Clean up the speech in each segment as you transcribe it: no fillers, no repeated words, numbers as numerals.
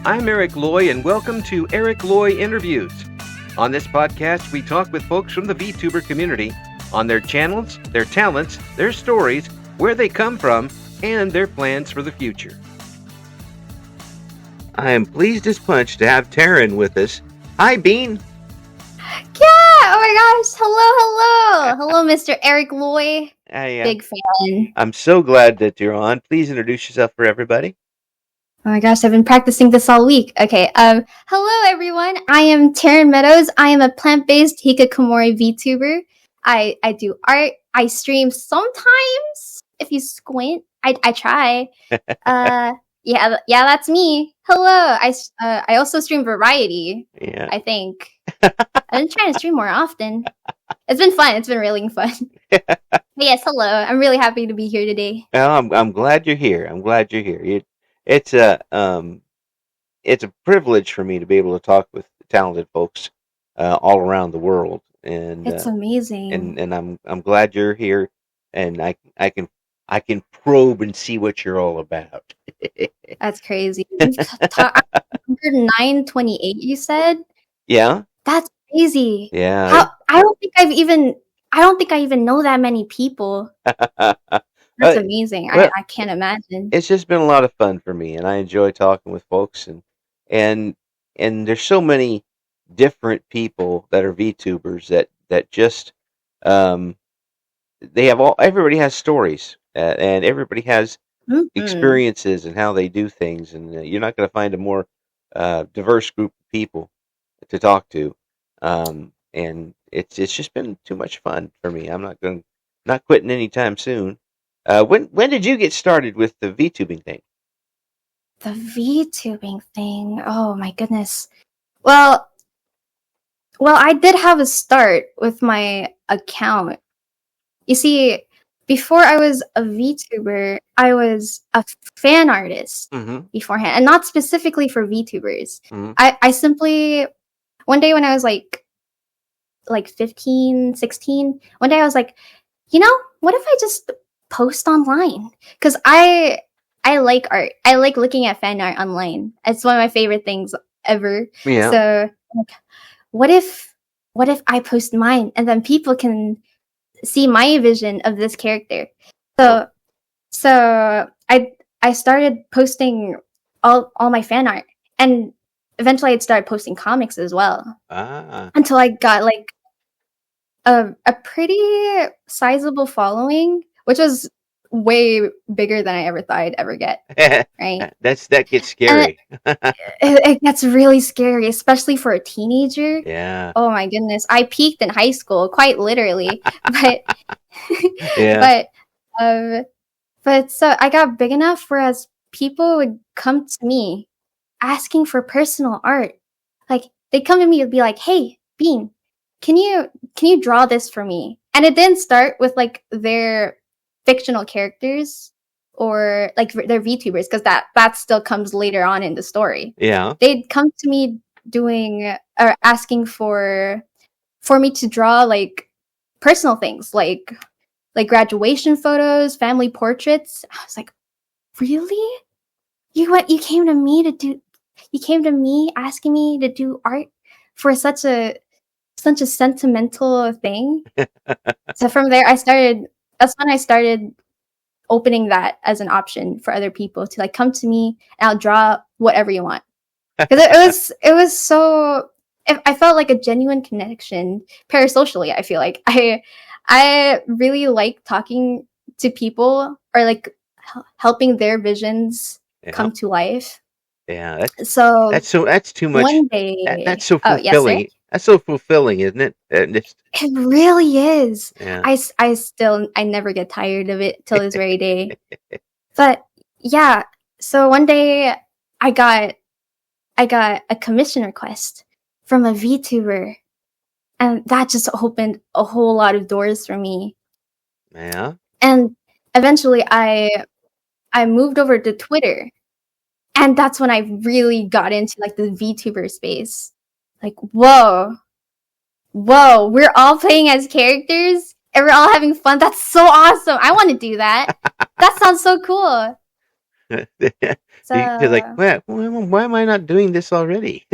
I'm Eric Loy, and welcome to Eric Loy Interviews. On this podcast, we talk with folks from the VTuber community on their channels, their talents, their stories, where they come from, and their plans for the future. I am pleased as punch to have Tarynn with us. Hi, Bean. Yeah! Oh my gosh! Hello, Mr. Eric Loy. Big fan. I'm so glad that you're on. Please introduce yourself for everybody. Oh my gosh, I've been practicing this all week. Okay, hello everyone. I am Tarynn Meadows. I am a plant-based hikikomori VTuber. I do art. I stream sometimes. If you squint, I try. Yeah, that's me. Hello. I also stream variety. Yeah. I think. I've been trying to stream more often. It's been fun. It's been really fun. But yes, hello. I'm really happy to be here today. Well, I'm glad you're here. It's a privilege for me to be able to talk with talented folks all around the world, and it's amazing. And I'm glad you're here, and I can probe and see what you're all about. That's crazy. 928, you said? Yeah. That's crazy. Yeah. I don't think I even know that many people. That's amazing. I can't imagine. It's just been a lot of fun for me, and I enjoy talking with folks, and there's so many different people that are VTubers that just everybody has stories, and everybody has experiences and how they do things, and you're not going to find a more diverse group of people to talk to, and it's just been too much fun for me. I'm not quitting anytime soon. When did you get started with the VTubing thing? The VTubing thing? Oh my goodness. Well, I did have a start with my account. You see, before I was a VTuber, I was a fan artist beforehand, and not specifically for VTubers. I simply, one day when I was like 15, 16, one day I was like, what if I just post online? Because I like art. I like looking at fan art online. It's one of my favorite things ever. Yeah. So, what if I post mine, and then people can see my vision of this character? So I started posting all my fan art, and eventually I'd start posting comics as well. Until I got like a pretty sizable following, which was way bigger than I ever thought I'd ever get. Right? That gets scary. It gets really scary, especially for a teenager. Yeah. Oh my goodness. I peaked in high school, quite literally. But yeah. but so I got big enough whereas people would come to me asking for personal art. Like they'd come to me and be like, "Hey, Bean, can you draw this for me?" And it didn't start with like their fictional characters or like their VTubers, because that still comes later on in the story. Yeah. They'd come to me asking for me to draw like personal things, like graduation photos, family portraits. I was like, really? You came to me asking me to do art for such a sentimental thing. So from there that's when I started opening that as an option for other people to like come to me and I'll draw whatever you want. Because it was so, I felt like a genuine connection parasocially. I feel like I really like talking to people or like helping their visions come to life. Yeah, that's too much. One day, that's so fulfilling. Yes, that's so fulfilling, isn't it? It really is. Yeah. I never get tired of it till this very day. But yeah, so one day I got a commission request from a VTuber, and that just opened a whole lot of doors for me. Yeah. And eventually I moved over to Twitter. And that's when I really got into like the VTuber space. Like, whoa, we're all playing as characters and we're all having fun. That's so awesome. I want to do that. That sounds so cool. You're like, So, why am I not doing this already?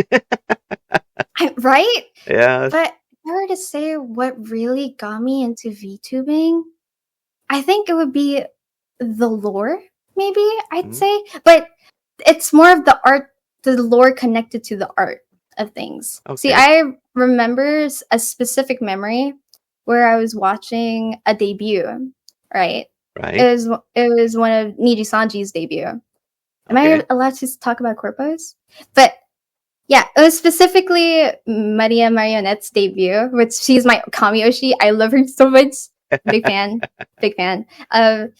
right? Yeah. But if I were to say what really got me into VTubing, I think it would be the lore, maybe I'd Mhm. say. But it's more of the art, the lore connected to the art of things. See, Okay. I remember a specific memory where I was watching a debut, right? Right. It was one of Niji Sanji's debut. Am I Okay. allowed to talk about corpos? But yeah, it was specifically Maria Marionette's debut, which she's my Kamioshi. I love her so much. Big fan. Big fan. But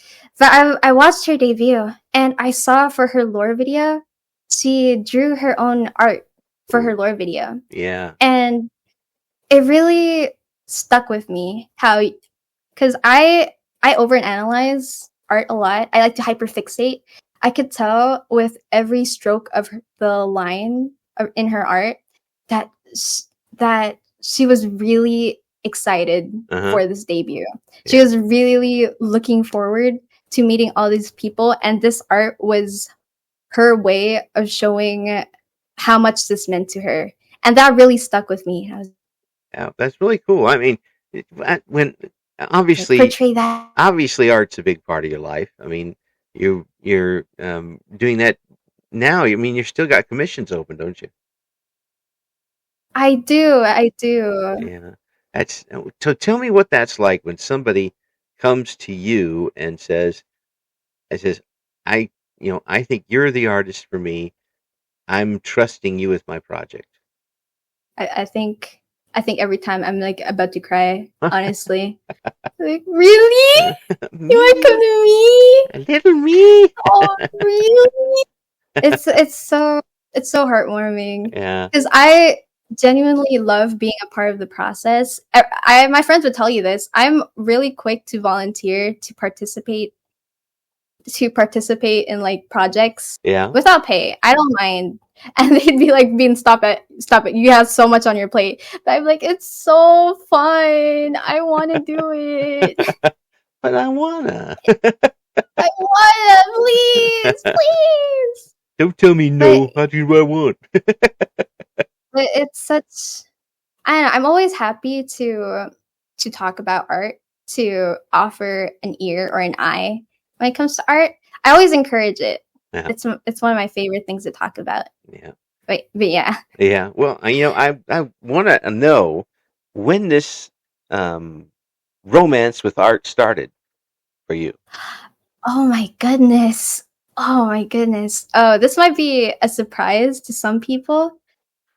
I watched her debut and I saw for her lore video, she drew her own art for her Ooh. lore video. Yeah. And it really stuck with me how, because I overanalyze art a lot. I like to hyperfixate. I could tell with every stroke of the line in her art that that she was really excited Uh-huh. for this debut. She Yeah. was really looking forward to meeting all these people, and this art was her way of showing how much this meant to her, and that really stuck with me. I was Yeah. That's really cool. I mean, when like, obviously portray that. art's a big part of your life. I mean, you're doing that now. I mean, you've still got commissions open, don't you? I do, I do. Yeah. That's so. Tell me what that's like when somebody comes to you and says, I, I think you're the artist for me. I'm trusting you with my project. I think every time I'm like about to cry, honestly. Like, really? You wanna come Me, to me? a little me. Oh, really? It's so heartwarming Yeah. because I genuinely love being a part of the process. My friends would tell you this. I'm really quick to volunteer to participate in like projects Yeah. without pay. I don't mind. And they'd be like, "Bean, stop it. You have so much on your plate." But I'm like, "It's so fun. I want to do it. But I wanna. I want to, please, please." Don't tell me But, no. How do I want? but it's such. I don't know, I'm always happy to talk about art, to offer an ear or an eye when it comes to art. I always encourage it. Yeah. It's one of my favorite things to talk about. Yeah. But yeah. Yeah. Well, I want to know when this um, romance with art started for you. Oh my goodness. Oh my goodness. Oh, this might be a surprise to some people,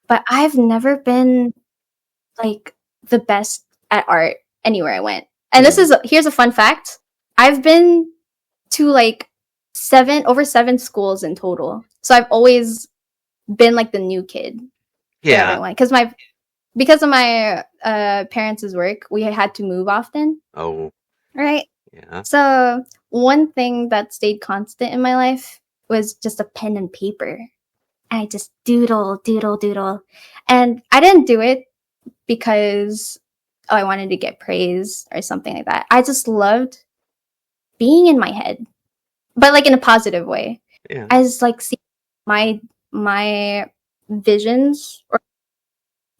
but I've never been like the best at art anywhere I went. And Mm. here's a fun fact. I've been to like over seven schools in total. So I've always been like the new kid for Yeah. everyone because of my parents' work, we had to move often, Oh. right? Yeah. So one thing that stayed constant in my life was just a pen and paper. And I just doodle, doodle, doodle. And I didn't do it because I wanted to get praise or something like that. I just loved being in my head, but like in a positive way. Yeah. I just like see my visions or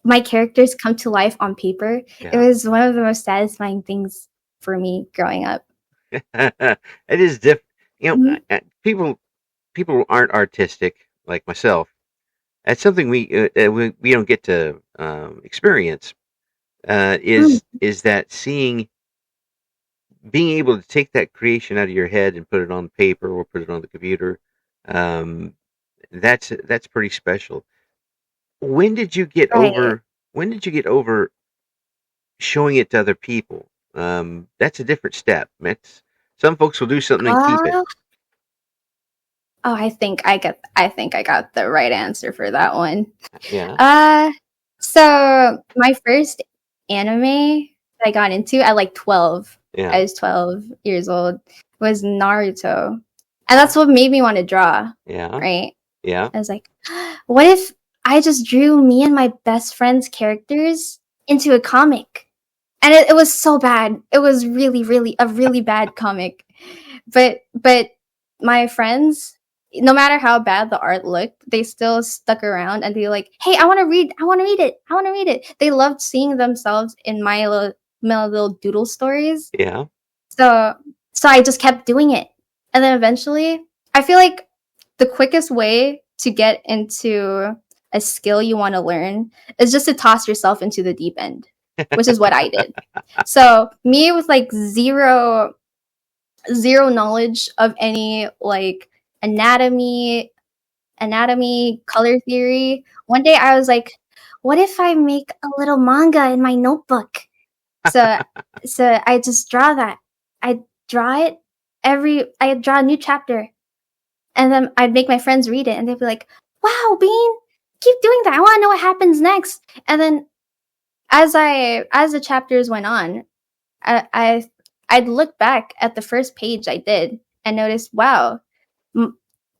my characters come to life on paper. It Yeah. was one of the most satisfying things for me growing up. It is different. Mhm. People aren't artistic like myself. That's something we don't get to experience. Mm. Is that being able to take that creation out of your head and put it on paper or put it on the computer? Um, that's pretty special. When did you get Right. over? When did you get over showing it to other people? That's a different step. Some folks will do something and keep it. Uh, oh, I think I got the right answer for that one. Yeah, Uh, so my first anime that I got into at like 12, I yeah, was 12 years old, was Naruto. And that's what made me want to draw, yeah, right? yeah. I was like, what if I just drew me and my best friend's characters into a comic? And it was so bad. It was really, really a really bad comic. But my friends no matter how bad the art looked, they still stuck around and they like, hey, I want to read it. They loved seeing themselves in my little doodle stories. Yeah. So I just kept doing it. And then eventually, I feel like the quickest way to get into a skill you want to learn is just to toss yourself into the deep end, which is what I did. So me with like zero knowledge of any like anatomy, color theory. One day I was like, what if I make a little manga in my notebook? So I just draw that. I draw it I draw a new chapter. And then I'd make my friends read it and they'd be like, wow, Bean, keep doing that. I want to know what happens next. And then as the chapters went on, I'd look back at the first page I did and notice, wow,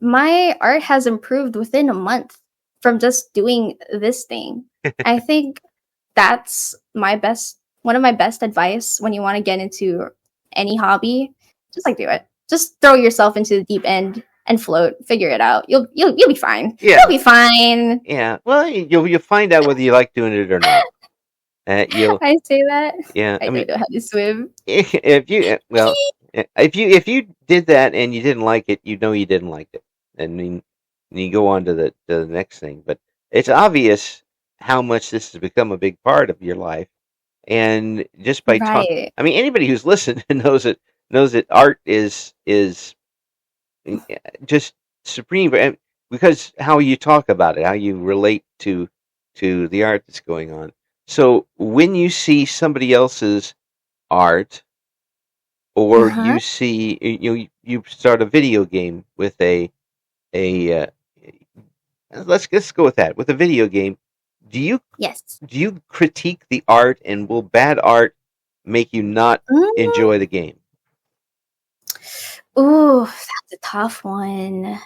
my art has improved within a month from just doing this thing. I think that's one of my best advice when you want to get into any hobby. Just like do it. Just throw yourself into the deep end and float. Figure it out. You'll be fine. Yeah. You'll be fine. Yeah. Well, you'll find out whether you like doing it or not. I say that. Yeah. I don't know how to swim. If you did that and you didn't like it, you know you didn't like it, and then you go on to the next thing. But it's obvious how much this has become a big part of your life, and just by talking, I mean, anybody who's listened knows that art is just supreme, because how you talk about it, how you relate to the art that's going on. So when you see somebody else's art, or you see you start a video game with a let's go with that, with a video game. Do you critique the art, and will bad art make you not enjoy the game? Ooh, that's a tough one.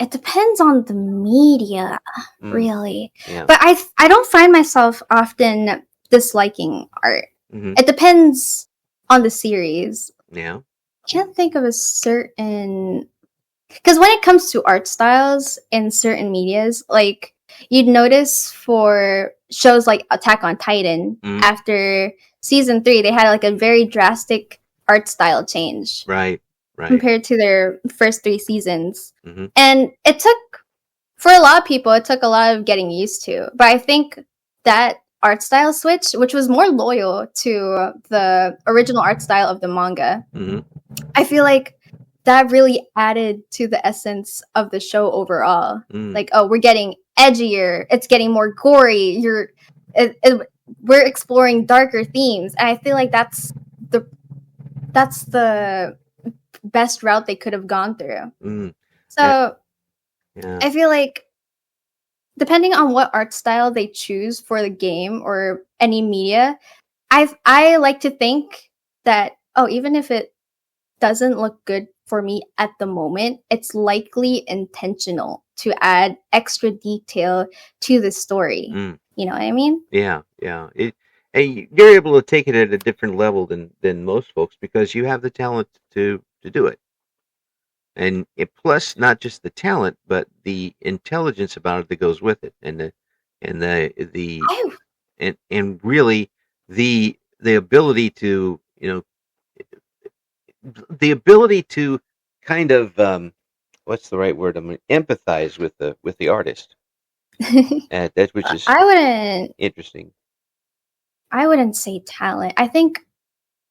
It depends on the media, really. Yeah. But I don't find myself often disliking art. Mm-hmm. It depends on the series. Yeah. I can't think of a certain... Because when it comes to art styles in certain medias, like, you'd notice for shows like Attack on Titan, after season 3, they had like a very drastic art style change. Right. Compared to their first 3 seasons. Mm-hmm. And it took, for a lot of people, it took a lot of getting used to. But I think that art style switch, which was more loyal to the original art style of the manga, I feel like that really added to the essence of the show overall. Like, oh, we're getting edgier, it's getting more gory, we're exploring darker themes. And I feel like that's the best route they could have gone through. So yeah. I feel like depending on what art style they choose for the game or any media, I like to think that, oh, even if it doesn't look good for me at the moment, it's likely intentional to add extra detail to the story. You know what I mean? Yeah. And you're able to take it at a different level than most folks, because you have the talent to do it. And plus, not just the talent, but the intelligence about it that goes with it, and really the ability to kind of what's the right word? I mean, empathize with the artist. That which is interesting. I wouldn't say talent. I think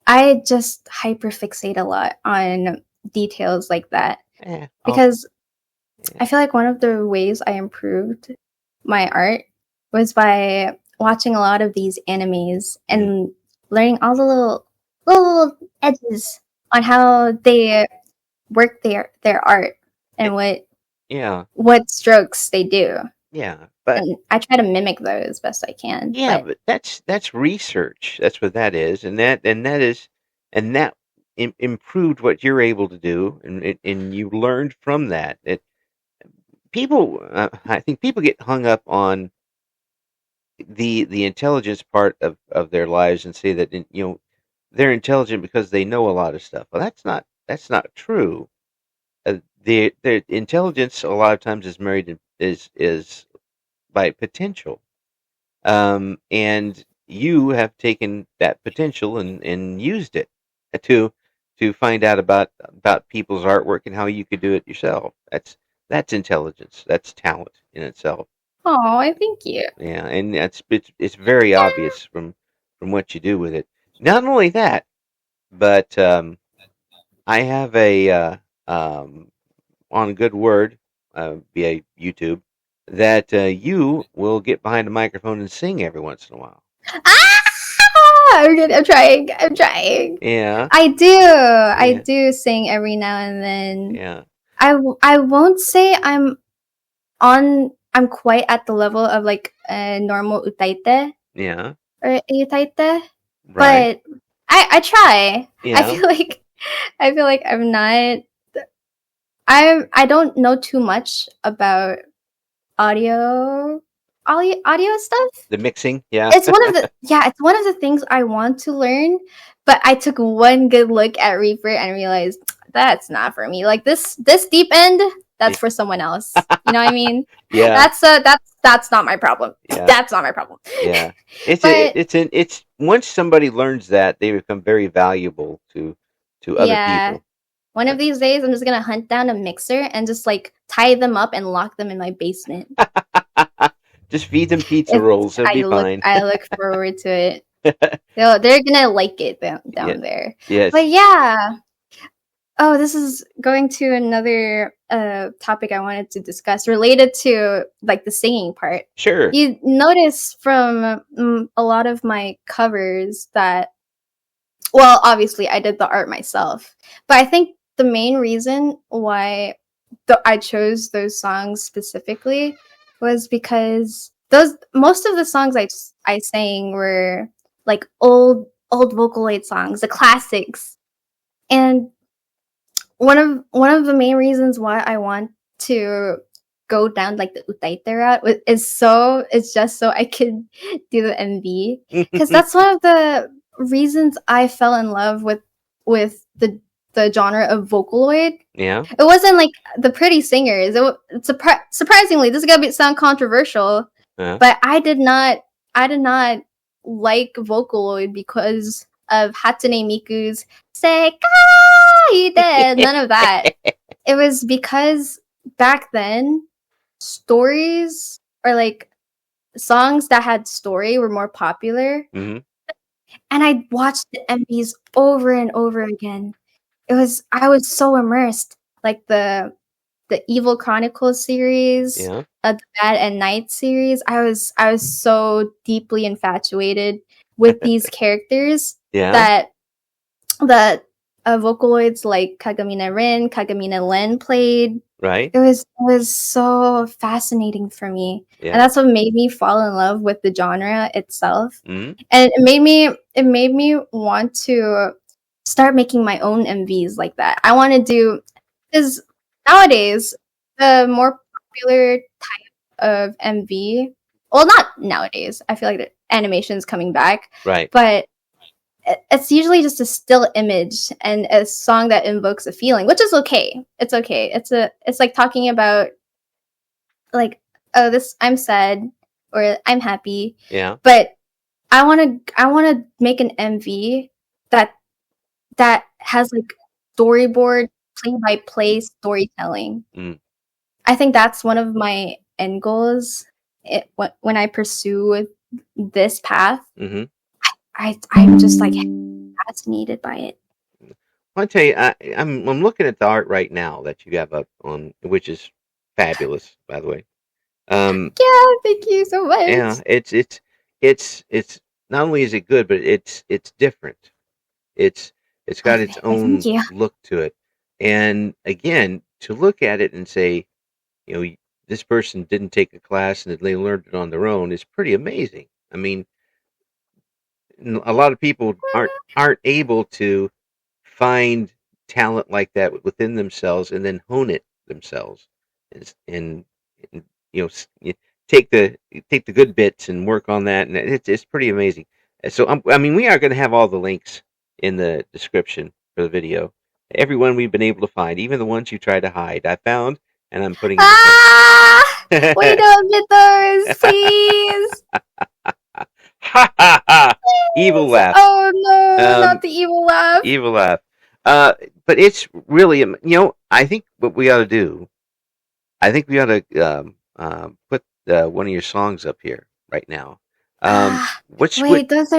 I just hyperfixate a lot on details like that, because I feel like one of the ways I improved my art was by watching a lot of these animes and learning all the little edges on how they work their art and what strokes they do. Yeah, but and I try to mimic those best I can. Yeah, but that's research. That's what that is, and that improved what you're able to do, and you learned from that. I think people get hung up on the intelligence part of their lives and say that they're intelligent because they know a lot of stuff. Well, that's not true. the intelligence a lot of times is married is by potential. And you have taken that potential and used it to find out about people's artwork and how you could do it yourself. That's intelligence. That's talent in itself. Oh, I thank you. Yeah, and it's very obvious from what you do with it. Not only that, but I have a on good word via YouTube that you will get behind a microphone and sing every once in a while. Ah! I'm trying. I'm trying. Yeah. I do. I do sing every now and then. Yeah. I won't say I'm quite at the level of like a normal utaite. Yeah. Or utaite. Right. But I try. Yeah. I feel like I'm not. I don't know too much about audio stuff. The mixing, yeah. It's one of the things I want to learn, but I took one good look at Reaper and realized that's not for me. Like this deep end, that's for someone else. You know what I mean? Yeah. That's not my problem. Yeah. That's not my problem. Yeah. It's once somebody learns that, they become very valuable to other people. One of these days, I'm just gonna hunt down a mixer and just like tie them up and lock them in my basement. Just feed them pizza rolls. It'll be fine. I look forward to it. They're gonna like it down there. Yes. But yeah. Oh, this is going to another topic I wanted to discuss related to like the singing part. Sure. You notice from a lot of my covers that, well, obviously I did the art myself, but I think the main reason why I chose those songs specifically was because most of the songs I sang were like old Vocaloid songs, the classics. And one of the main reasons why I want to go down like the utaite route is just so I could do the MV, because that's one of the reasons I fell in love with the genre of Vocaloid. Yeah. It wasn't like the pretty singers. Surprisingly, this is gonna sound controversial, but I did not like Vocaloid because of Hatsune Miku's "Sekai de," none of that. It was because back then, stories or like songs that had story were more popular. Mm-hmm. And I watched the MVs over and over again. I was so immersed. Like the Evil Chronicles series, the Bad and Night series. I was so deeply infatuated with these characters that Vocaloids like Kagamina Rin, Kagamina Len played. Right. It was so fascinating for me. Yeah. And that's what made me fall in love with the genre itself. Mm-hmm. And it made me want to start making my own MVs like that. I want to do, because nowadays the more popular type of MV, well, not nowadays, I feel like the animation's coming back. Right. But it's usually just a still image and a song that invokes a feeling, which is okay. It's okay. It's like talking about like, oh, I'm sad or I'm happy. Yeah. But I want to make an MV that has like storyboard, play-by-play storytelling. Mm. I think that's one of my end goals when I pursue this path. Mm-hmm. I'm just like fascinated by it. I'll tell you, I'm looking at the art right now that you have up on, which is fabulous, by the way. Yeah, thank you so much. Yeah, it's not only is it good, but it's different. It's got its own look to it, and again, to look at it and say, you know, this person didn't take a class and they learned it on their own is pretty amazing. I mean, a lot of people aren't able to find talent like that within themselves and then hone it themselves, and you know, take the good bits and work on that, and it's pretty amazing. So I mean, we are going to have all the links in the description for the video, Everyone we've been able to find, even the ones you tried to hide, I found, and I'm putting in Ah! the Wait, don't get those, please. ha ha ha! Evil Please. laugh. Oh no, not Um, the evil laugh. evil laugh. But it's really, I think what we ought to do, I think we ought to put one of your songs up here right now. Which would, Wait, those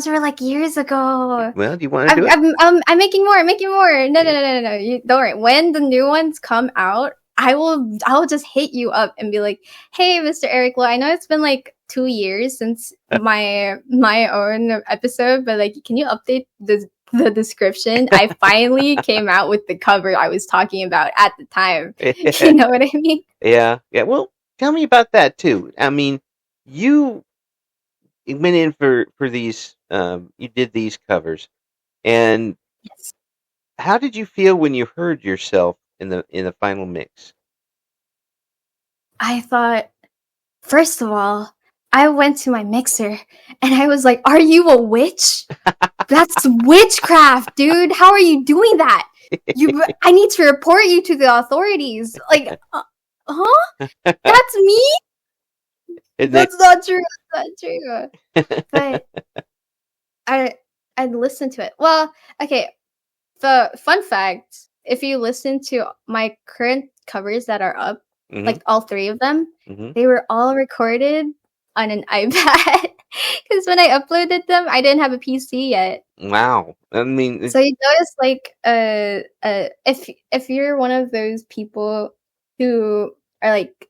are like years ago. well, do you want to do it? I'm making more. I'm making more. No. Don't worry. When the new ones come out, I will just hit you up and be like, "Hey, Mr. Eric, well, I know it's been like 2 years since my own episode, but like, can you update the description? I finally came out with the cover I was talking about at the time. You know what I mean? Yeah. Well, tell me about that too. I mean, you went in for these. You did these covers, and Yes. how did you feel when you heard yourself in the final mix? I thought, first of all, I went to my mixer and I was like, "Are you a witch? That's witchcraft, dude. How are you doing that? I need to report you to the authorities." Like, huh? That's me? That's not true. That's not true. But I listened to it. Well, okay. The fun fact, if you listen to my current covers that are up, Mm-hmm. like all three of them, Mm-hmm. they were all recorded on an iPad. Because when I uploaded them, I didn't have a PC yet. Wow. I mean, So you notice, like, if you're one of those people who are like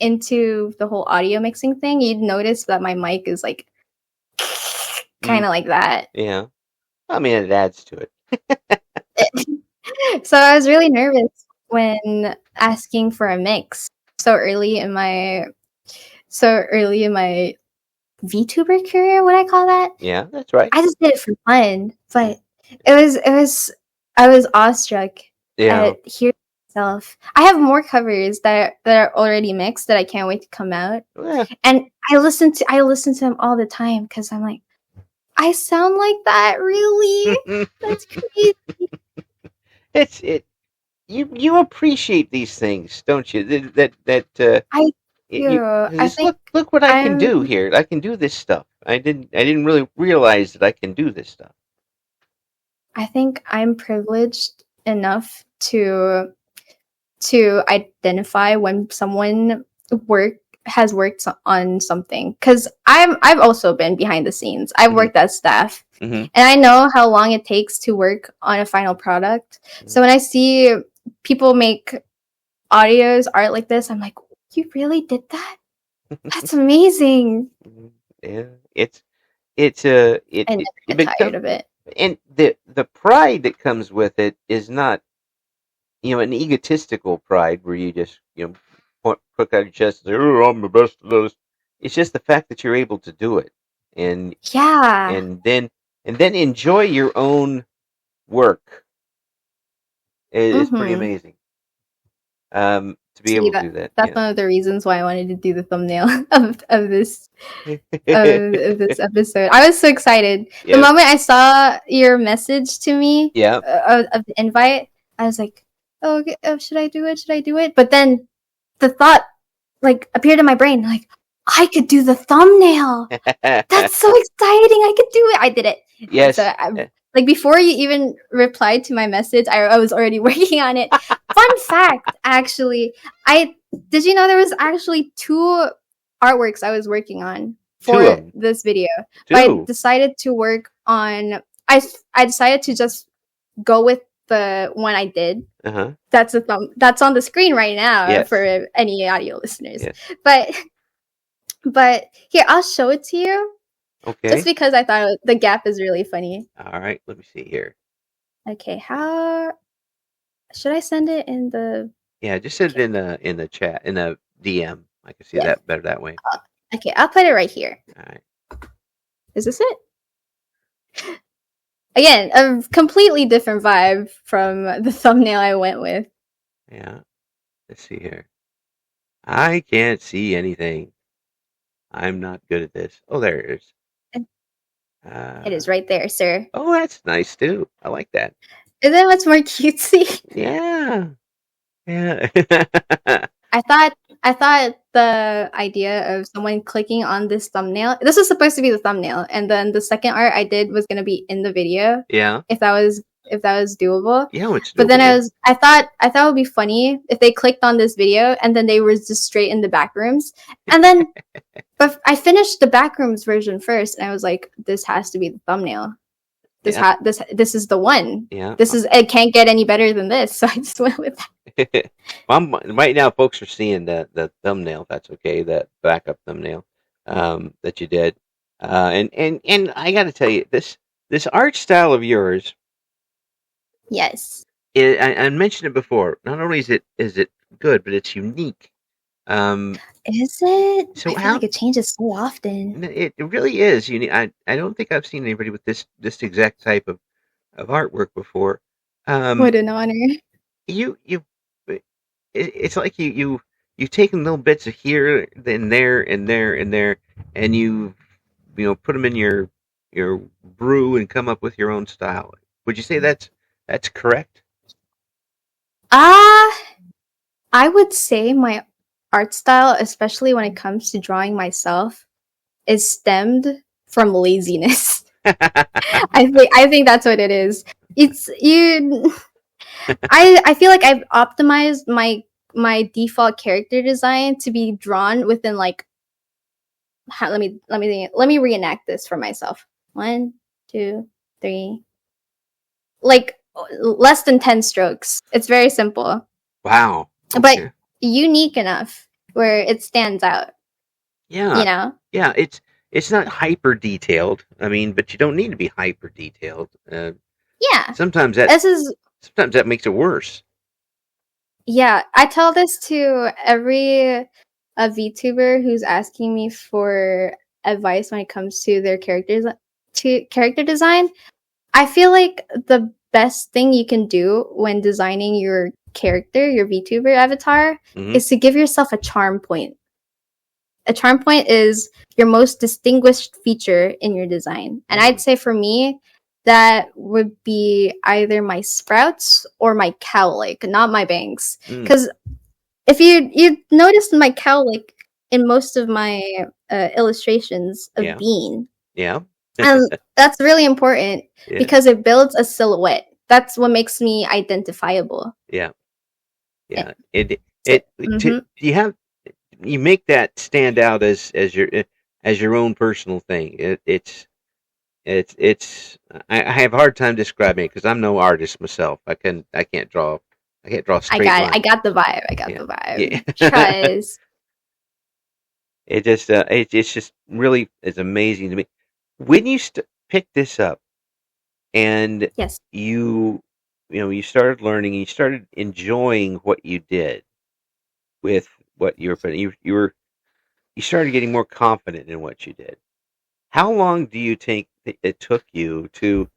into the whole audio mixing thing, you'd notice that my mic is like kind of like that. Yeah. I mean, it adds to it. So I was really nervous when asking for a mix so early in my VTuber career, would I call that? Yeah, that's right. I just did it for fun, but I was awestruck at hearing myself. I have more covers that are already mixed that I can't wait to come out. Yeah. And I listen to them all the time because I'm like, I sound like that, really? That's crazy. You appreciate these things, don't you? I do. I think look what I can do here. I can do this stuff. I didn't really realize that I can do this stuff. I think I'm privileged enough to identify when someone has worked on something, because I've also been behind the scenes. I've worked as staff, and I know how long it takes to work on a final product. So when I see people make art like this, I'm like, you really did that? That's amazing. Yeah, and I get tired of it. And the pride that comes with it is not, an egotistical pride where you just, put out your chest and say, "Oh, I'm the best at this." It's just the fact that you're able to do it, and then enjoy your own work. It's pretty amazing. To be able to do that. That's one of the reasons why I wanted to do the thumbnail of this of this episode. I was so excited. The moment I saw your message to me of the invite, I was like, "Oh, should I do it? Should I do it?" But then the thought like appeared in my brain, like, I could do the thumbnail. That's so exciting! I could do it. I did it. Yes. So like before you even replied to my message, I was already working on it. Fun fact, actually, did you know there was actually 2 artworks I was working on for this video? I decided to work on. I decided to just go with the one I did. That's that's on the screen right now for any audio listeners. But here, I'll show it to you. Okay. Just because I thought the gap is really funny. All right, let me see here. Okay, how should I send it in the? Yeah, just send it in the chat, in the DM. I can see that better that way. Okay, I'll put it right here. All right. Is this it? Again, a completely different vibe from the thumbnail I went with. Yeah. Let's see here. I can't see anything. I'm not good at this. Oh, there it is. It is right there, sir. Oh, that's nice too. I like that. Isn't it much more cutesy? Yeah. Yeah. I thought the idea of someone clicking on this thumbnail, this was supposed to be the thumbnail, and then the second art I did was gonna be in the video. Yeah. If that was doable. Yeah, it's But doable. then I thought it would be funny if they clicked on this video and then they were just straight in the back rooms. And then but I finished the back rooms version first, and I was like, this has to be the thumbnail. This is the one. Yeah. It can't get any better than this. So I just went with that. Right now, folks are seeing the thumbnail. That's okay. That backup thumbnail that you did, and I got to tell you, this art style of yours. Yes. I mentioned it before. Not only is it good, but it's unique. Is it? So I feel like it changes so often. It really is unique. I don't think I've seen anybody with this exact type of artwork before. What an honor. It's like you've taken little bits of here, then there, and there, and there, and you put them in your brew and come up with your own style. Would you say that's correct? I would say my art style, especially when it comes to drawing myself, is stemmed from laziness. I think that's what it is. It's you. I feel like I've optimized my default character design to be drawn within like. Let me reenact this for myself. 1, 2, 3. Like less than 10 strokes. It's very simple. Wow. Okay. But unique enough where it stands out. Yeah. You know? Yeah, it's not hyper detailed. I mean, but you don't need to be hyper detailed. Yeah. Sometimes that makes it worse. Yeah, I tell this to every VTuber who's asking me for advice when it comes to their character design. I feel like the best thing you can do when designing your character, your VTuber avatar, is to give yourself a charm point. A charm point is your most distinguished feature in your design. And I'd say for me, that would be either my sprouts or my cowlick, not my bangs. Because if you notice my cowlick in most of my illustrations of Bean. Yeah. And that's really important because it builds a silhouette. That's what makes me identifiable. Yeah. Yeah. You make that stand out as your own personal thing. I have a hard time describing it because I'm no artist myself. I can't draw straight lines. I got the vibe. The vibe. Yeah. Trust. It's just really is amazing to me. When you pick this up and you started learning, you started enjoying what you did with what you were putting, you started getting more confident in what you did. How long do you think it took you to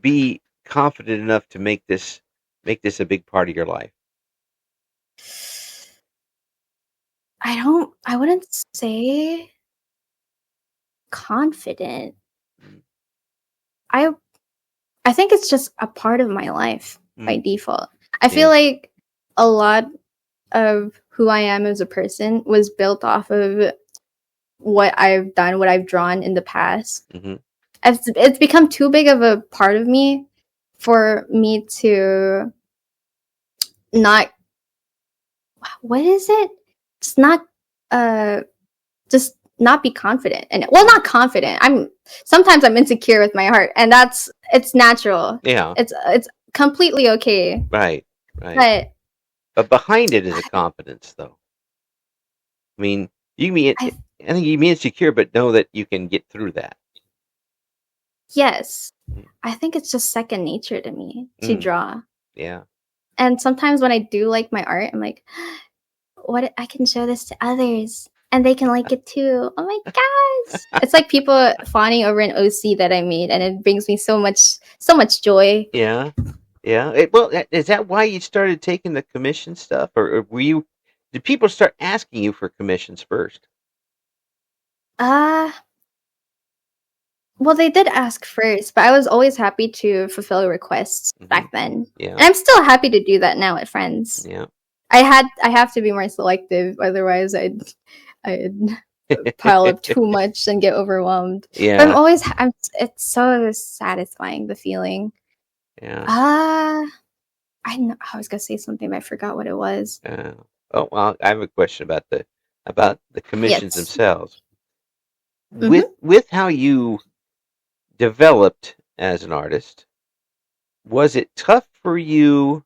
be confident enough to make this a big part of your life? I wouldn't say confident. I think it's just a part of my life by default. I feel like a lot of who I am as a person was built off of what I've done, what I've drawn in the past. It's become too big of a part of me for me to not. What is it? Just not be confident. And not confident. Sometimes I'm insecure with my heart, and it's natural. Yeah. It's completely okay. Right. But behind it is a confidence, though. I mean, I think you can be insecure, but know that you can get through that. Yes. I think it's just second nature to me to draw. Yeah. And sometimes when I do like my art, I'm like, what, I can show this to others and they can like it too. Oh my gosh. It's like people fawning over an OC that I made, and it brings me so much joy. Yeah. Yeah. Well, is that why you started taking the commission stuff, or did people start asking you for commissions first? Well, Well, they did ask first, but I was always happy to fulfill requests back then. Yeah. And I'm still happy to do that now with friends. Yeah. I have to be more selective, otherwise I'd pile up too much and get overwhelmed. Yeah. But it's so satisfying, the feeling. Yeah. I was gonna say something, but I forgot what it was. Oh well, I have a question about the commissions themselves. With how you developed as an artist, was it tough for you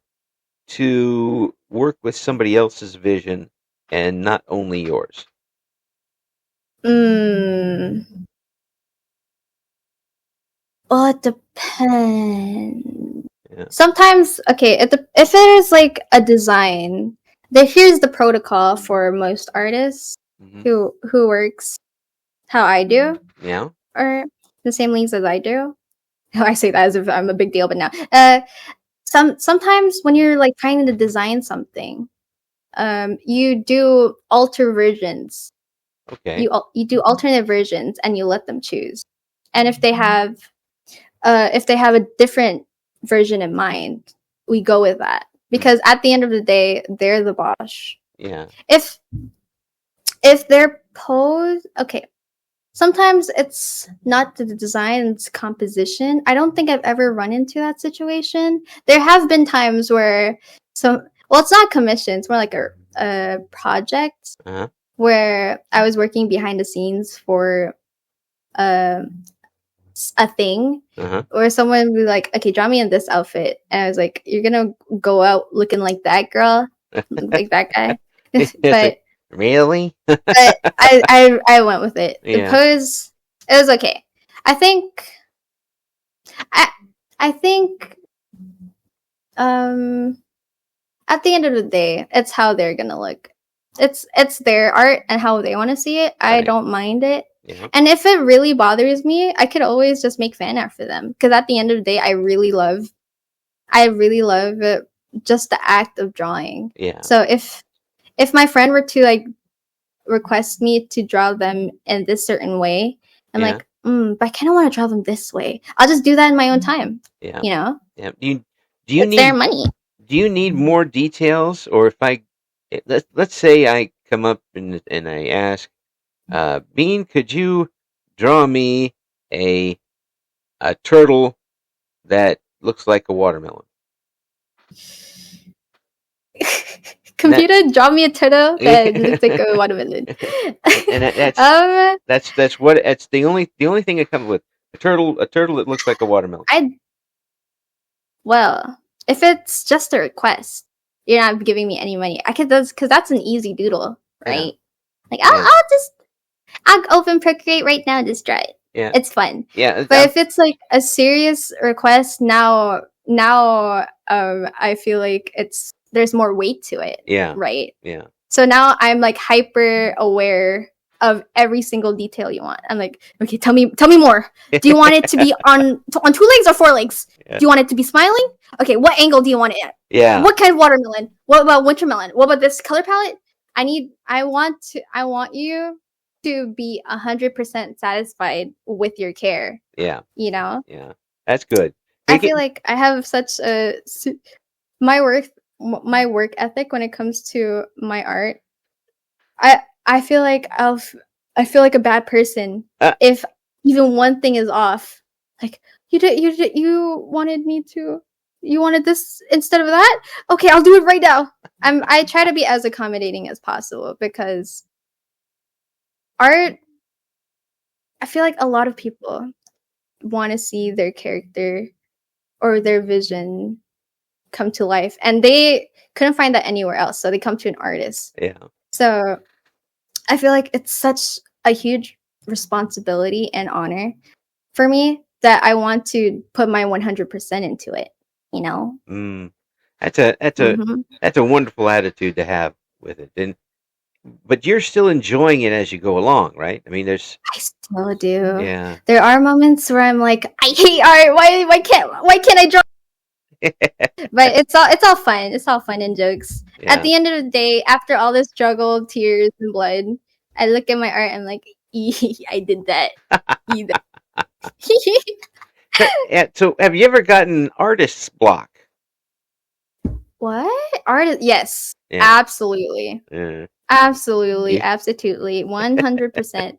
to work with somebody else's vision and not only yours? Well, it depends. Yeah. Sometimes, okay, if it is like a design, here's the protocol for most artists who works how I do. Yeah. Or the same links as I do. I say that as if I'm a big deal, but no. Sometimes when you're like trying to design something, you do alter versions. Okay. You do alternate versions and you let them choose. And if they have a different version in mind, we go with that. Because at the end of the day, they're the boss. Yeah. If they're posed, okay. Sometimes it's not the design, it's composition. I don't think I've ever run into that situation. There have been times where it's not commission, it's more like a project where I was working behind the scenes for a thing where someone would be like, okay, draw me in this outfit. And I was like, you're gonna go out looking like that girl? Like that guy? But really? But I went with it. Yeah. Because it was okay. I think at the end of the day, it's how they're gonna look. It's their art and how they want to see it. I don't mind it. Yeah. And if it really bothers me, I could always just make fan art for them. Because at the end of the day, I really love it, just the act of drawing. Yeah. So if my friend were to like request me to draw them in this certain way, I'm like, but I kind of want to draw them this way. I'll just do that in my own time. Yeah. You know? Yeah. Do you need their money? Do you need more details? Or let's say I come up and I ask, Bean, could you draw me a turtle that looks like a watermelon? Computer, draw me a turtle that looks like a watermelon. And that's the only thing I come up with. A turtle that looks like a watermelon. Well, if it's just a request, you're not giving me any money. I could because that's an easy doodle, right? Yeah. Like I'll open Procreate right now and just draw it. Yeah, it's fun. Yeah, but if it's like a serious request, now I feel like there's more weight to it. Yeah. Right? Yeah. So now I'm like hyper aware of every single detail you want. I'm like, okay, tell me more. Do you want it to be on 2 legs or 4 legs? Yeah. Do you want it to be smiling? Okay, what angle do you want it at? Yeah. What kind of watermelon? What about wintermelon? What about this color palette? I want you to be 100% satisfied with your care. Yeah. You know? Yeah. That's good. I feel like I have such my work ethic when it comes to my art. I feel like I feel like a bad person if even one thing is off. Like you wanted this instead of that? Okay, I'll do it right now. I try to be as accommodating as possible because art, I feel like a lot of people want to see their character or their vision come to life, and they couldn't find that anywhere else, so they come to an artist. Yeah. So I feel like it's such a huge responsibility and honor for me that I want to put my 100% into it, you know? That's a wonderful attitude to have with it. But you're still enjoying it as you go along, right? I mean, I still do. Yeah. There are moments where I'm like, I hate art. Why can't I draw? But it's all fun. It's all fun and jokes. Yeah. At the end of the day, after all this struggle, tears, and blood, I look at my art and I'm like, I did that. So, have you ever gotten artist's block? What? Artist? Yes. Yeah. Absolutely. Yeah. Absolutely. You- Absolutely. 100%.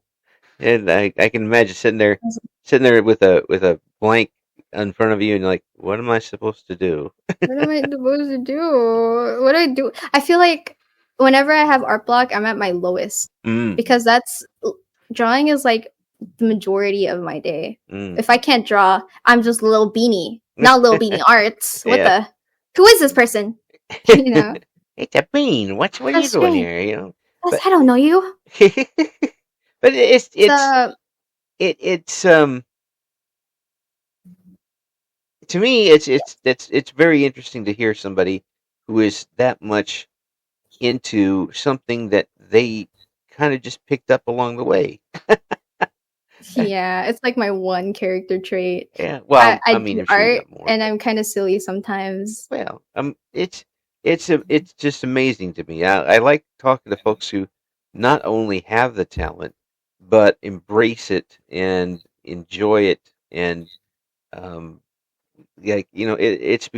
And I can imagine sitting there with a blank in front of you, and like, what am I supposed to do? What am I supposed to do? What do I do? I feel like whenever I have art block, I'm at my lowest because drawing is like the majority of my day. If I can't draw, I'm just Lil Beanie, not lilbeanie-artz. What Yeah. the? Who is this person? You know, It's a bean. What are you that's doing strange. here? You know, I don't know you. but So, it's to me it's very interesting to hear somebody who is that much into something that they kind of just picked up along the way. yeah, it's like my one character trait. Yeah, well, I mean, do I'm sure you art, got more, and but I'm kind of silly sometimes. well, it's just amazing to me. I like talking to folks who not only have the talent but embrace it and enjoy it, and um, like it's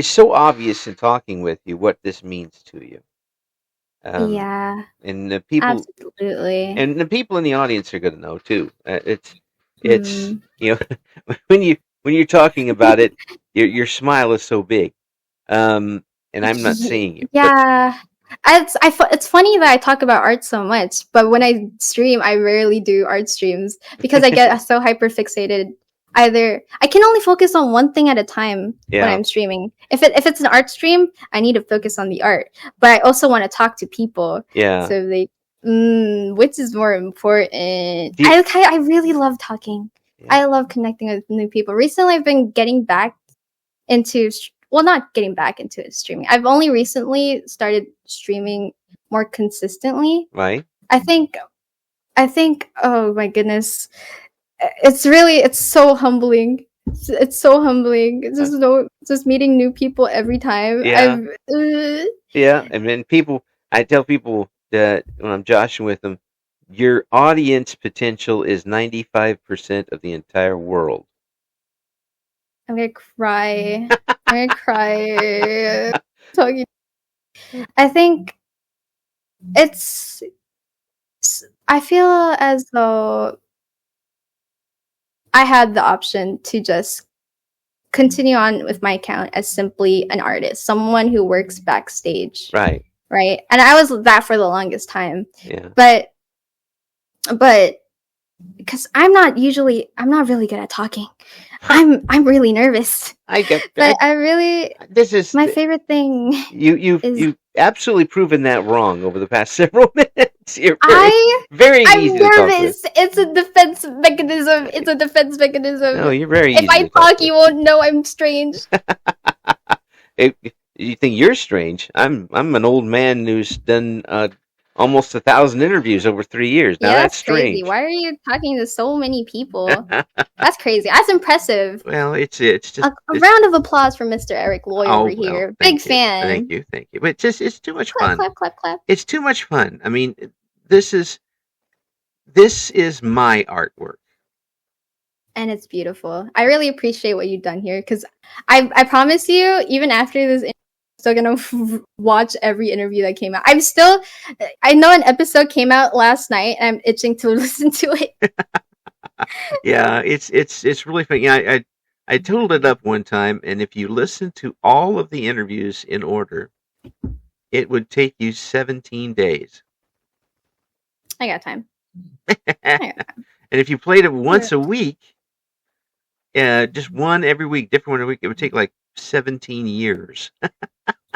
so obvious in talking with you what this means to you. Yeah, And absolutely. the people in the audience are going to know too. It's Mm. when you're talking about it, your smile is so big, and I'm not seeing you, but Yeah. It's funny that I talk about art so much, but when I stream, I rarely do art streams because I get so hyper fixated. Either I can only focus on one thing at a time when yeah, I'm streaming. If it's an art stream, I need to focus on the art, but I also want to talk to people. yeah. So like, which is more important? Do you- I really love talking. yeah, I love connecting with new people. Recently, I've been getting back into well, not getting back into streaming. I've only recently started streaming more consistently. right? I think oh my goodness. It's so humbling. It's so humbling. It's just meeting new people every time. Yeah, yeah. And then I tell people that when I'm joshing with them, your audience potential is 95% of the entire world. I'm gonna cry. I'm gonna cry. Talking. I think it's I feel as though I had the option to just continue on with my account as simply an artist, someone who works backstage. Right. Right. And I was that for the longest time. Yeah. But because I'm not really good at talking. I'm really nervous. This is my favorite thing. You've absolutely proven that wrong over the past several minutes. You're very easy I'm to nervous. talk with. It's a defense mechanism. It's a defense mechanism. No, you're very easy. If I talk, you won't know I'm strange. You think you're strange? I'm an old man who's done almost 1,000 interviews over 3 years. Now that's crazy. strange. Why are you talking to so many people? That's crazy. That's impressive. Well, it's just a round of applause for Mr. Eric Loy over here. Big fan. Thank you. But it's too much fun. Clap. It's too much fun. I mean, this is my artwork. And it's beautiful. I really appreciate what you've done here because I promise you, even after this, I'm still gonna watch every interview that came out. I know an episode came out last night, and I'm itching to listen to it. Yeah, it's really fun. Yeah, I totaled it up one time, and if you listen to all of the interviews in order, it would take you 17 days. I got time. And if you played it once a week, just one every week, different one every week, it would take like 17 years.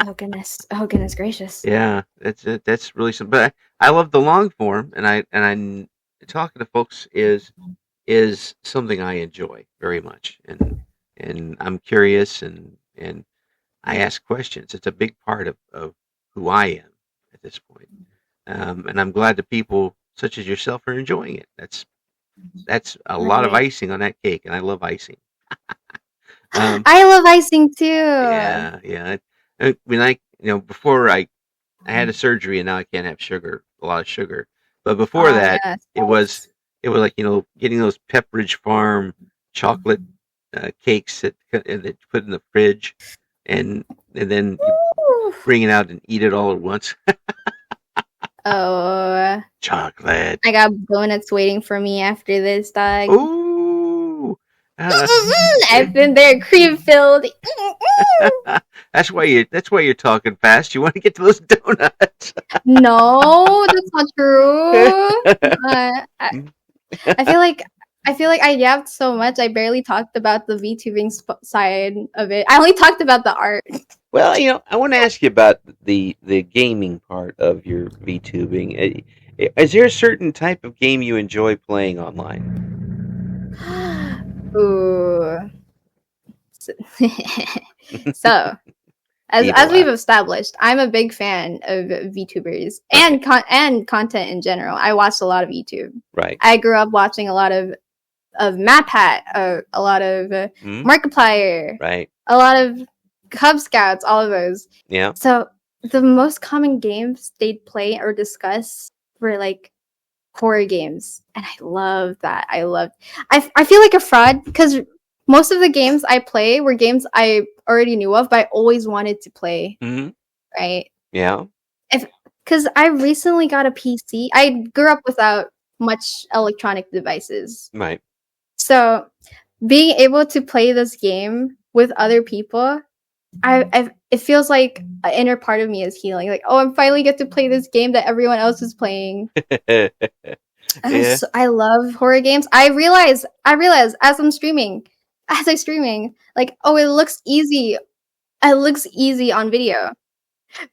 Oh goodness gracious. Yeah, that's really something. But I love the long form, and I talking to folks is something I enjoy very much, and I'm curious, and I ask questions. It's a big part of who I am at this point, and I'm glad that people such as yourself are enjoying it. That's a lot of icing on that cake, and I love icing. I love icing too. Yeah. I mean, before I had a surgery, and now I can't have a lot of sugar. But before that, it was it was like getting those Pepperidge Farm chocolate cakes that you put in the fridge, and then you bring it out and eat it all at once. Oh, chocolate. I got donuts waiting for me after this, dog. Ooh. I've been there, cream filled. That's why you're talking fast. You want to get to those donuts. No, that's not true. I feel like I yapped so much. I barely talked about the VTubing side of it. I only talked about the art. Well, I want to ask you about the gaming part of your VTubing. Is there a certain type of game you enjoy playing online? Ooh. So, as we've established, I'm a big fan of VTubers and content in general. I watched a lot of YouTube. Right. I grew up watching a lot of MapHat, a lot of Markiplier, right, a lot of Cub Scouts, all of those. Yeah. So the most common games they'd play or discuss were like horror games, and I love that. I feel like a fraud because most of the games I play were games I already knew of, but I always wanted to play. Mm-hmm. Right? Yeah. Because I recently got a PC. I grew up without much electronic devices. Right. So being able to play this game with other people, it feels like an inner part of me is healing. Like, oh, I finally get to play this game that everyone else is playing. Yeah. So, I love horror games. I realize as I'm streaming, like, oh, it looks easy. It looks easy on video.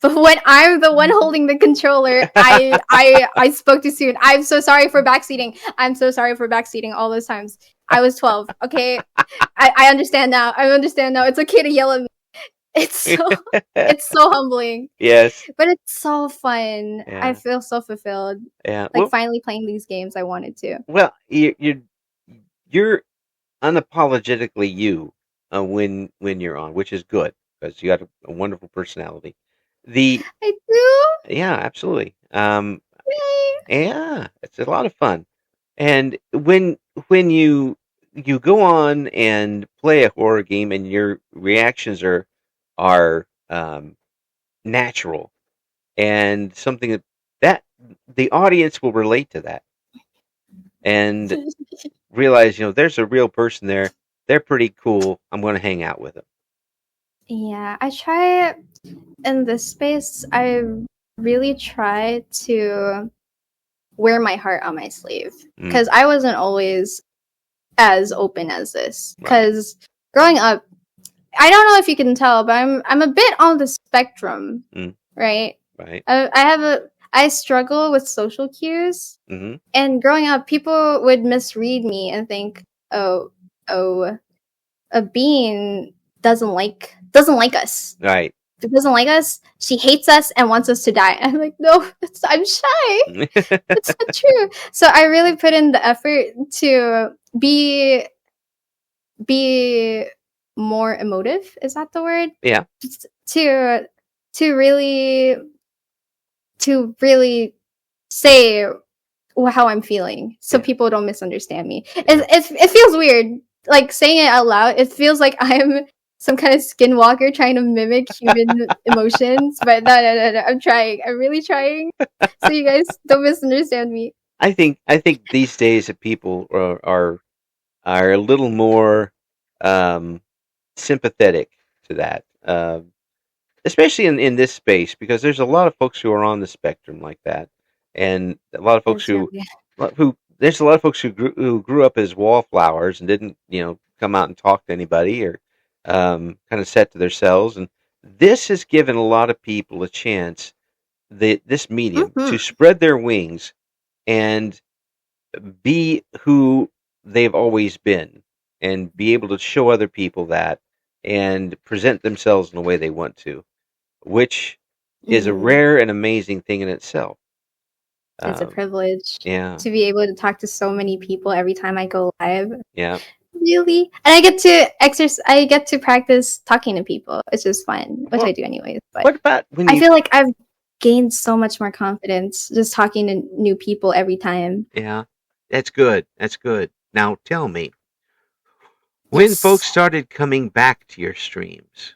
But when I'm the one holding the controller, I spoke too soon. I'm so sorry for backseating. I'm so sorry for backseating all those times. I was 12. Okay, I understand now. It's okay to yell at me. It's so humbling. Yes. But it's so fun. Yeah. I feel so fulfilled. Yeah. Like finally playing these games I wanted to. Well, you're unapologetically you when you're on, which is good because you got a wonderful personality. I do. Yeah, absolutely. Yeah, it's a lot of fun. And when you go on and play a horror game and your reactions are natural and something that the audience will relate to that and realize there's a real person there. They're pretty cool. I'm going to hang out with them. Yeah, I try in this space. I really try to wear my heart on my sleeve because I wasn't always as open as this. Because growing up, I don't know if you can tell, but I'm a bit on the spectrum, right? Right. I struggle with social cues, and growing up, people would misread me and think, oh, a bean doesn't like us. Right. If it doesn't like us, she hates us and wants us to die. And I'm like, no, I'm shy. It's not true. So I really put in the effort to be more emotive. Is that the word? Yeah. To really say how I'm feeling, so people don't misunderstand me. It feels weird, like saying it out loud. It feels like I'm some kind of skinwalker trying to mimic human emotions, but no, I'm trying. I'm really trying. So you guys don't misunderstand me. I think these days that people are a little more sympathetic to that, especially in this space, because there's a lot of folks who are on the spectrum like that, and a lot of folks who there's a lot of folks who grew up as wallflowers and didn't come out and talk to anybody or kind of set to themselves, and this has given a lot of people a chance, this medium, to spread their wings and be who they've always been and be able to show other people that and present themselves in the way they want to, which is a rare and amazing thing in itself. It's a privilege to be able to talk to so many people every time I go live. Yeah. Really? And I get to practice talking to people. It's just fun, which I do anyways. But what about when I feel like I've gained so much more confidence just talking to new people every time. Yeah. That's good. That's good. Now tell me, when Yes. folks started coming back to your streams,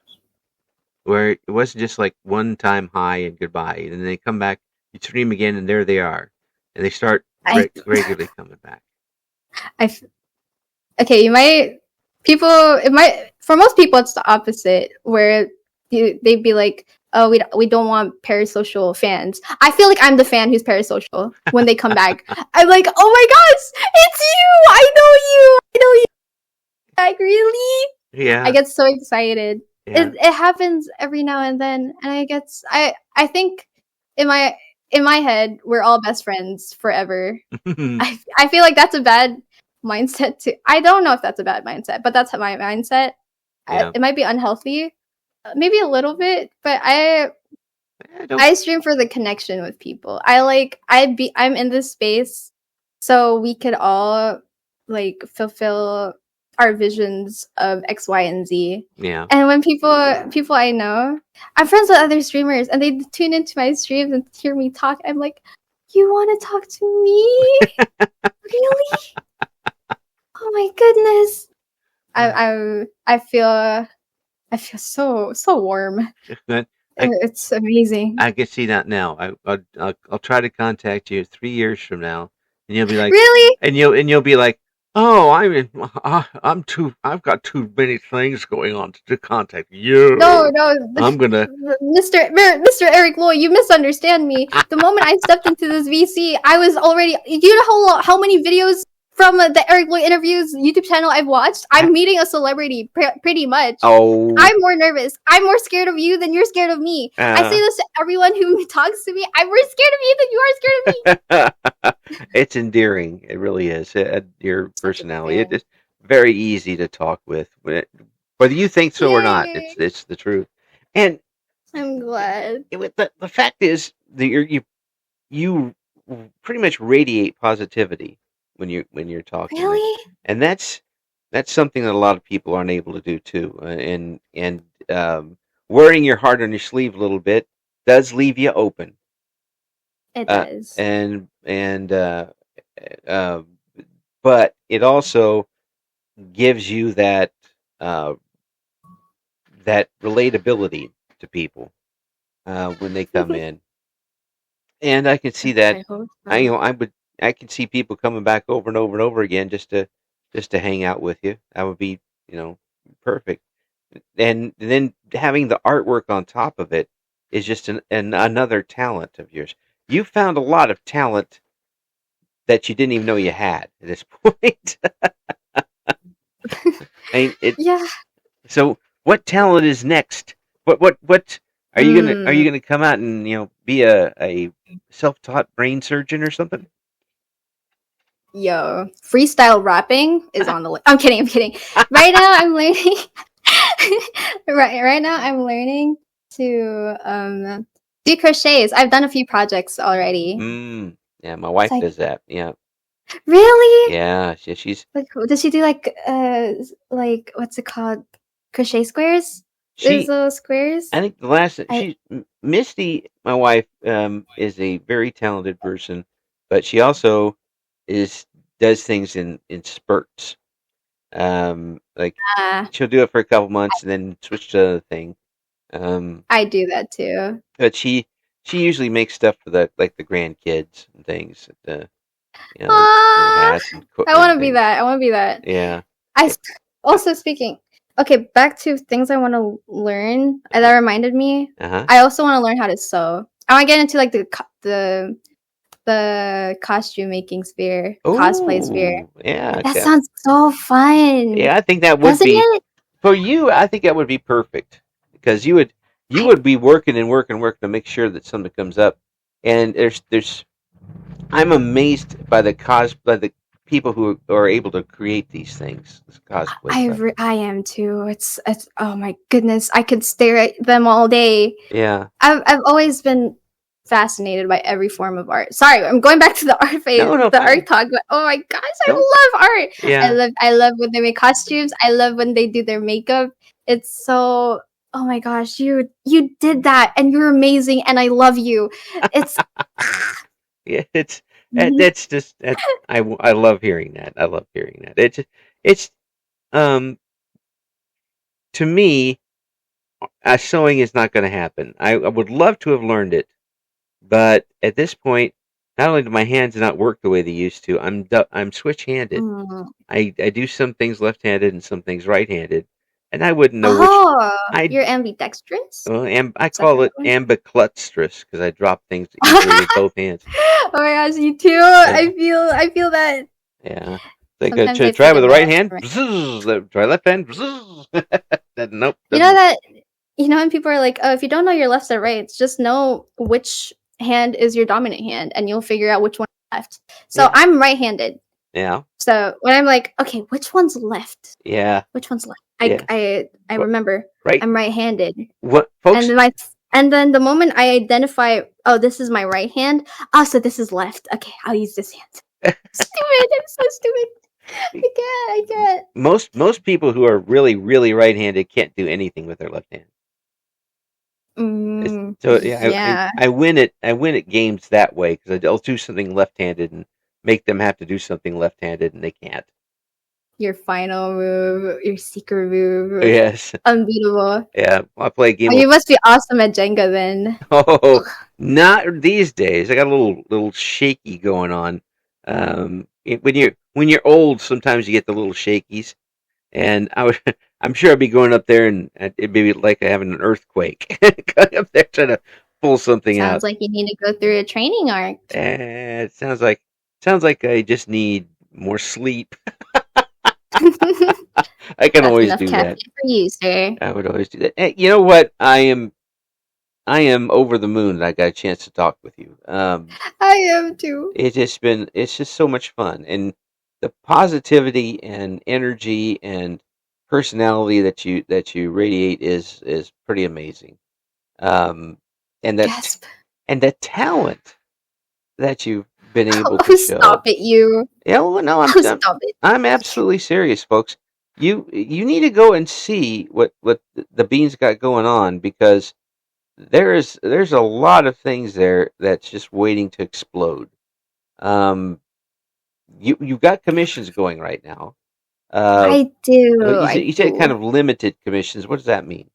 where it wasn't just like one time hi and goodbye, and then they come back, you stream again, and there they are, and they start I regularly coming back. I okay, you might it might for most people it's the opposite where they'd be like, oh, we don't want parasocial fans. I feel like I'm the fan who's parasocial when they come back. I'm like, oh my gosh, it's you! I know you! I know you! Like, really? Yeah. I get so excited. Yeah. It happens every now and then, and I think in my head we're all best friends forever. I feel like that's a bad mindset too. I don't know if that's a bad mindset, but that's my mindset. Yeah. It might be unhealthy, maybe a little bit, but I stream for the connection with people. I'm in this space so we could all like fulfill our visions of X, Y, and Z. Yeah. And when people I know, I'm friends with other streamers, and they tune into my streams and hear me talk. I'm like, you want to talk to me? Really? Oh my goodness! I feel so warm. It's amazing. I can see that now. I'll try to contact you 3 years from now, and you'll be like, really? And you'll be like, oh, I've got too many things going on to contact you. No, I'm gonna, Mr. Eric Loy, you misunderstand me. The moment I stepped into this VC, I was already. You know how many videos from the Eric Loy interviews YouTube channel I've watched? I'm meeting a celebrity, pretty much. Oh, I'm more nervous. I'm more scared of you than you're scared of me. I say this to everyone who talks to me. I'm more scared of you than you are scared of me. It's endearing. It really is. Your personality. It's very easy to talk with. Whether you think so or not, it's the truth. And I'm glad. The fact is that you pretty much radiate positivity when you're talking. Really? And that's something that a lot of people aren't able to do too. And wearing your heart on your sleeve a little bit does leave you open. It does. But it also gives you that that relatability to people when they come in. And I can see that. I can see people coming back over and over and over again just to hang out with you. That would be, perfect. And then having the artwork on top of it is just another talent of yours. You found a lot of talent that you didn't even know you had at this point. Yeah. So what talent is next? What are you gonna come out and be a self-taught brain surgeon or something? Yo, freestyle rapping is on the list. I'm kidding. Right now I'm learning. right now I'm learning to do crochets. I've done a few projects already. Yeah, my wife does that. Yeah. Really? Yeah, she's. Does she do like what's it called? Crochet squares? There's those squares. I think Misty, my wife, is a very talented person, but she also does things in spurts. She'll do it for a couple months and then switch to another thing. I do that too. But she usually makes stuff for the grandkids and things. I want to be that. Yeah. Also speaking. Okay, back to things I want to learn. That reminded me. I also want to learn how to sew. I want to get into like the costume making sphere, cosplay sphere. Yeah, that sounds so fun. Yeah, I think that would be for you. I think that would be perfect because you would be working to make sure that something comes up. And I'm amazed by the people who are able to create these things. This cosplay. I am too. It's oh my goodness, I could stare at them all day. Yeah, I've always been fascinated by every form of art. Sorry, I'm going back to the art phase, art talk. But oh my gosh, I love art. Yeah, I love when they make costumes. I love when they do their makeup. It's so. Oh my gosh, you did that, and you're amazing, and I love you. It's yeah, That's just I love hearing that. I love hearing that. It's um to me, sewing is not going to happen. I would love to have learned it, but at this point, not only do my hands not work the way they used to, I'm switch-handed. I do some things left-handed and some things right-handed, and I wouldn't know which. You're ambidextrous? Well, I call it ambiclustrous because I drop things easily with both hands. Oh my gosh, you too. Yeah. I feel that. Yeah. Like try with the right hand. Try left hand. Nope. You know when people are like, oh, if you don't know your lefts or rights, just know which hand is your dominant hand and you'll figure out which one is left. So I'm right-handed. Yeah. So when I'm like, okay, which one's left? Yeah. Which one's left? I remember. Right. I'm right-handed. What, folks? And then the moment I identify, oh, this is my right hand. Oh, so this is left. Okay, I'll use this hand. Stupid. I'm so stupid. I can't. Most people who are really, really right-handed can't do anything with their left hand. So I win at games that way because I'll do something left-handed and make them have to do something left-handed, and they can't. Your final move, your secret move. Yes. Unbeatable. Yeah, I play a game. You must be awesome at Jenga then. Oh, not these days. I got a little shaky going on. When you're old, sometimes you get the little shakies, and I'm sure I'd be going up there and it'd be like having an earthquake. Going up there trying to pull something out. Sounds like you need to go through a training arc. It sounds like I just need more sleep. I can always do that. For you, sir. I would always do that. Hey, you know what? I am over the moon that I got a chance to talk with you. I am too. It's just so much fun, and the positivity and energy and personality that you radiate is pretty amazing. And that talent that you've been able to show. Stop it, you. Yeah, well, no, Stop it. I'm absolutely serious, folks. You need to go and see what the Beans got going on, because there's a lot of things there that's just waiting to explode. You've got commissions going right now. I do. You said kind of limited commissions. What does that mean?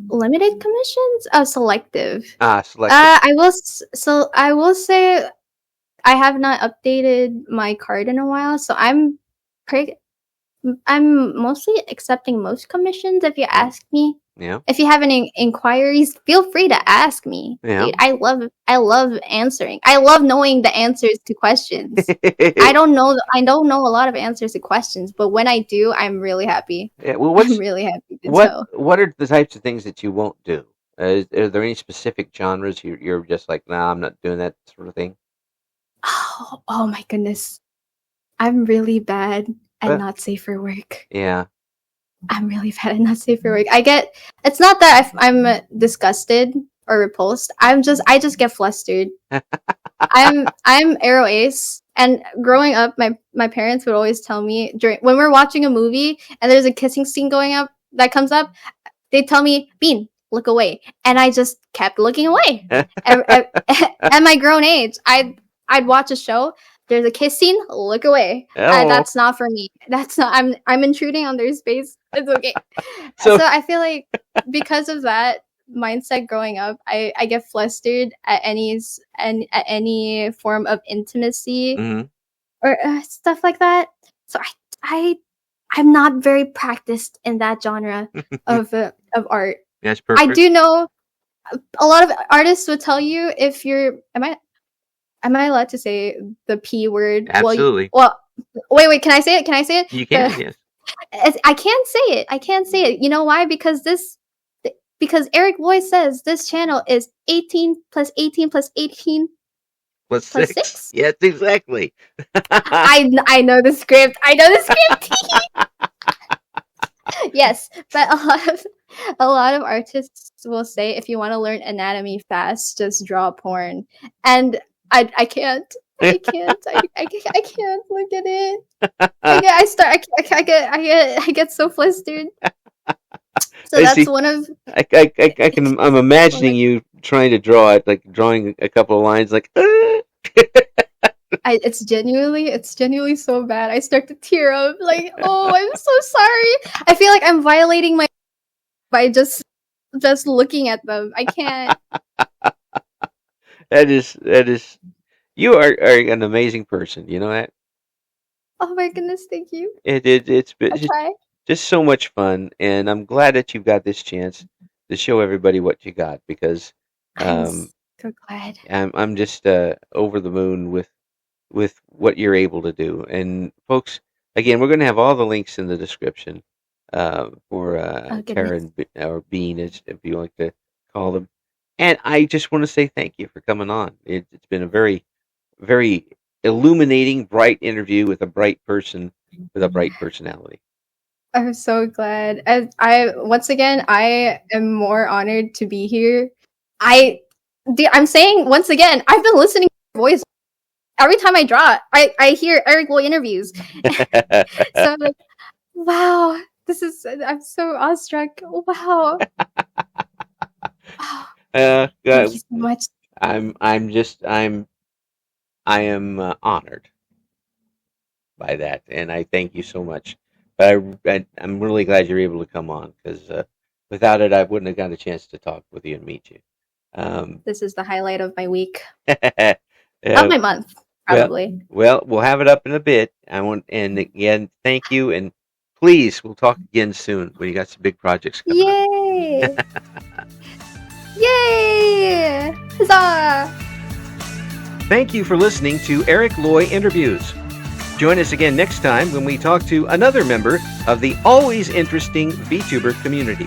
Limited commissions? Oh, selective. Selective. I will say I have not updated my card in a while, so I'm mostly accepting most commissions if you ask me. Yeah. If you have any inquiries, feel free to ask me. Yeah. Dude, I love answering. I love knowing the answers to questions. I don't know a lot of answers to questions, but when I do, I'm really happy. Yeah, well, I'm really happy to tell. What are the types of things that you won't do? Are there any specific genres you're just like, nah, I'm not doing that sort of thing? Oh my goodness. I'm really bad at not safe for work. Yeah. I'm really bad at not safe for work. It's not that I'm disgusted or repulsed. I just get flustered. I'm Aero Ace, and growing up, my parents would always tell me when we're watching a movie and there's a kissing scene that comes up, they tell me, Bean, look away, and I just kept looking away. At my grown age, I'd watch a show. There's a kiss scene. Look away. That's not for me. That's not. I'm intruding on their space. It's okay. So I feel like because of that mindset growing up, I get flustered at any form of intimacy or stuff like that. So I'm not very practiced in that genre of art. That's perfect. I do know a lot of artists would tell you if you're. Am I allowed to say the P word? Absolutely. Well, wait. Can I say it? You can. Yes. I can't say it. You know why? Because Eric Boy says this channel is 18 plus 18 plus 18 plus 6. Yes, exactly. I know the script. Yes, but a lot of artists will say if you want to learn anatomy fast, just draw porn. And I can't. I can't look at it. I get so flustered. So that's one of. I'm imagining you trying to draw it, like drawing a couple of lines, like. It's genuinely so bad. I start to tear up. Like, oh, I'm so sorry. I feel like I'm violating my by just looking at them. I can't. That is. You are an amazing person. You know that. Oh my goodness, thank you. It's been I'll try. just so much fun, and I'm glad that you've got this chance to show everybody what you got because I'm um, so glad. I'm just over the moon with what you're able to do. And folks, again, we're going to have all the links in the description for Oh goodness. Tarynn or Bean, if you like to call them. And I just want to say thank you for coming on. It's been a very, very illuminating, bright interview with a bright person with a bright personality. I'm so glad. And I once again, I am more honored to be here. I'm saying once again, I've been listening to your voice every time I draw. I hear Eric Loy interviews, so I'm like, wow, I'm so awestruck. Wow. Thank you so much. I am honored by that, and I thank you so much. But I'm really glad you're able to come on because without it, I wouldn't have gotten a chance to talk with you and meet you. This is the highlight of my week, of my month, probably. Well, we'll have it up in a bit. And again, thank you, and please, we'll talk again soon when you got some big projects coming up. Yay! Yay! Huzzah! Thank you for listening to Eric Loy Interviews. Join us again next time when we talk to another member of the always interesting VTuber community.